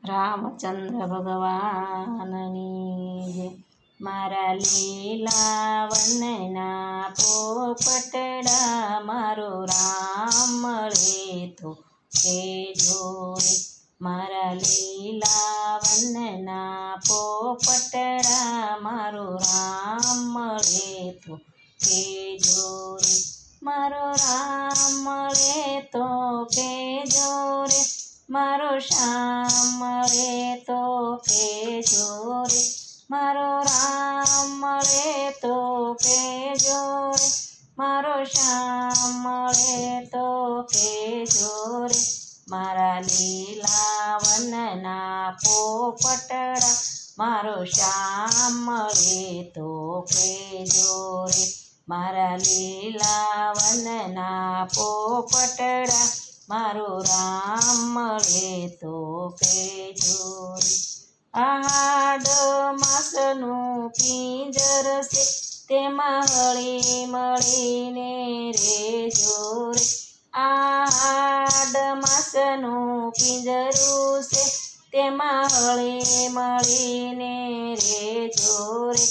રામચંદ્ર ભગવાનની જય. મારા લીલા વનના પોપટડા મારો રામ મળે તો કેજો રે. મારા લીલા વનના પોપટડા મારો રામ મળે તો કેજો રે. મારો રામ મળે તો કેજો રે. મારો શ્યામ મળે તો કેજો રે. મારો રામ મળે તો કેજો રે. મારો શ્યામ મળે તો કેજો રે. મારા લીલા વનના પોપટડા મારો શ્યામ મળે તો કેજો રે. મારા લીલા વનના પોપટડા મારો રામ મળે તો કેજો રે. આહાડ માસનું પિંજર છે તેમાં હળી મળીને રેજો રે. આહાડ માસનું પિંજરું છે તેમાં હળી મળીને રેજો રે.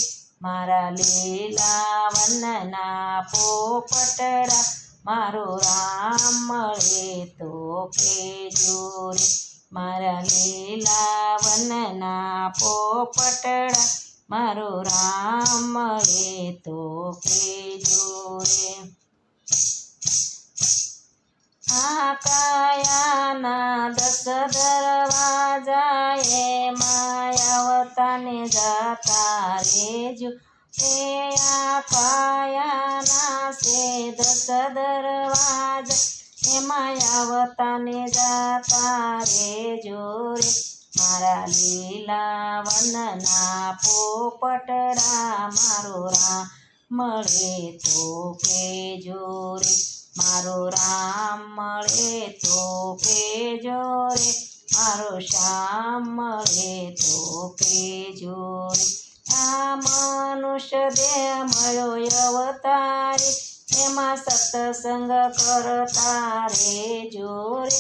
મારા લીલા વનના પોપટડા મારો રામ મળે તો કેજો રે. મારા લીલા વનના પોપટડા મારો રામ મળે તો કેજો રે. આ કાયાના 10 દરવાજા એમાં આવતાને જાતા રેજો. એ આ કાયાના છે 10 દરવાજા એમાં આવતાને જાતા રેજો રે. મારા લીલા વનના પોપટડા મારો રામ મળે તો કેજો રે. મારો રામ મળે તો કેજો રે. મારો શ્યામ મળે તો કેજો રે. આ મનુષ્ય દેહ મળ્યો અવતારી એમાં સત્સંગ કરતા રેજો રે.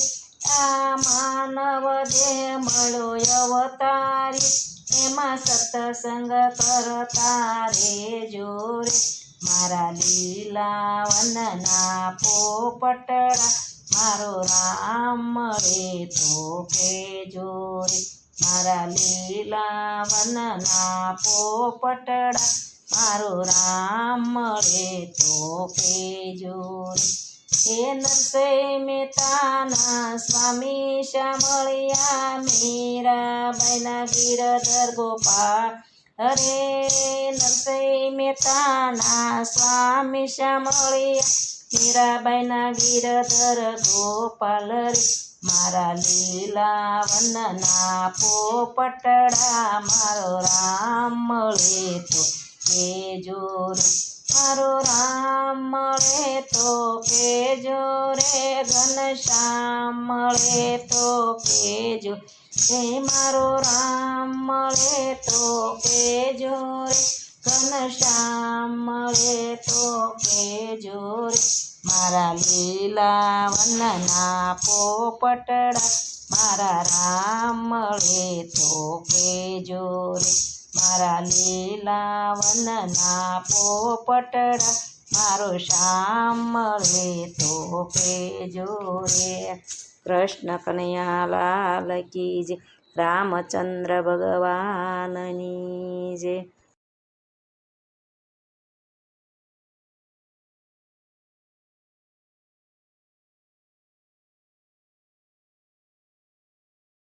આ માનવ દેહ મળ્યો અવતારી એમાં સત્સંગ કરતા રેજો રે. મારા લીલા વનના પોપટડા મારો રામ મળે તો કેજો રે. મારા લીલા વનના પોપટડા મારો રામ મળે તો કેજો રે. એ નરસિંહ મહેતાના સ્વામી શામળિયા મીરાબાઈના ગિરધર ગોપાળ. અરે નરસિંહ મહેતાના સ્વામી શામળિયા મીરાબાઈના ગિરધર ગોપાલ રે. મારા લીલા વનના પોપટડા મારો રામ મળે તો કેજો રે. મારો રામ મળે તો કેજો રે. ઘનશ્યામ મળે તો કેજો રે. મારો રામ મળે તો કેજો રે. ઘનશ્યામ મળે તો કેજો રે. મારા લીલા વનના પોપટડા મારા રામ મળે તો કેજો રે. મારા લીલા વનના પોપટડા મારો શ્યામ મળે તો કેજો રે. કૃષ્ણ કનૈયા લાલ કી જય. રામચંદ્ર ભગવાનની જય.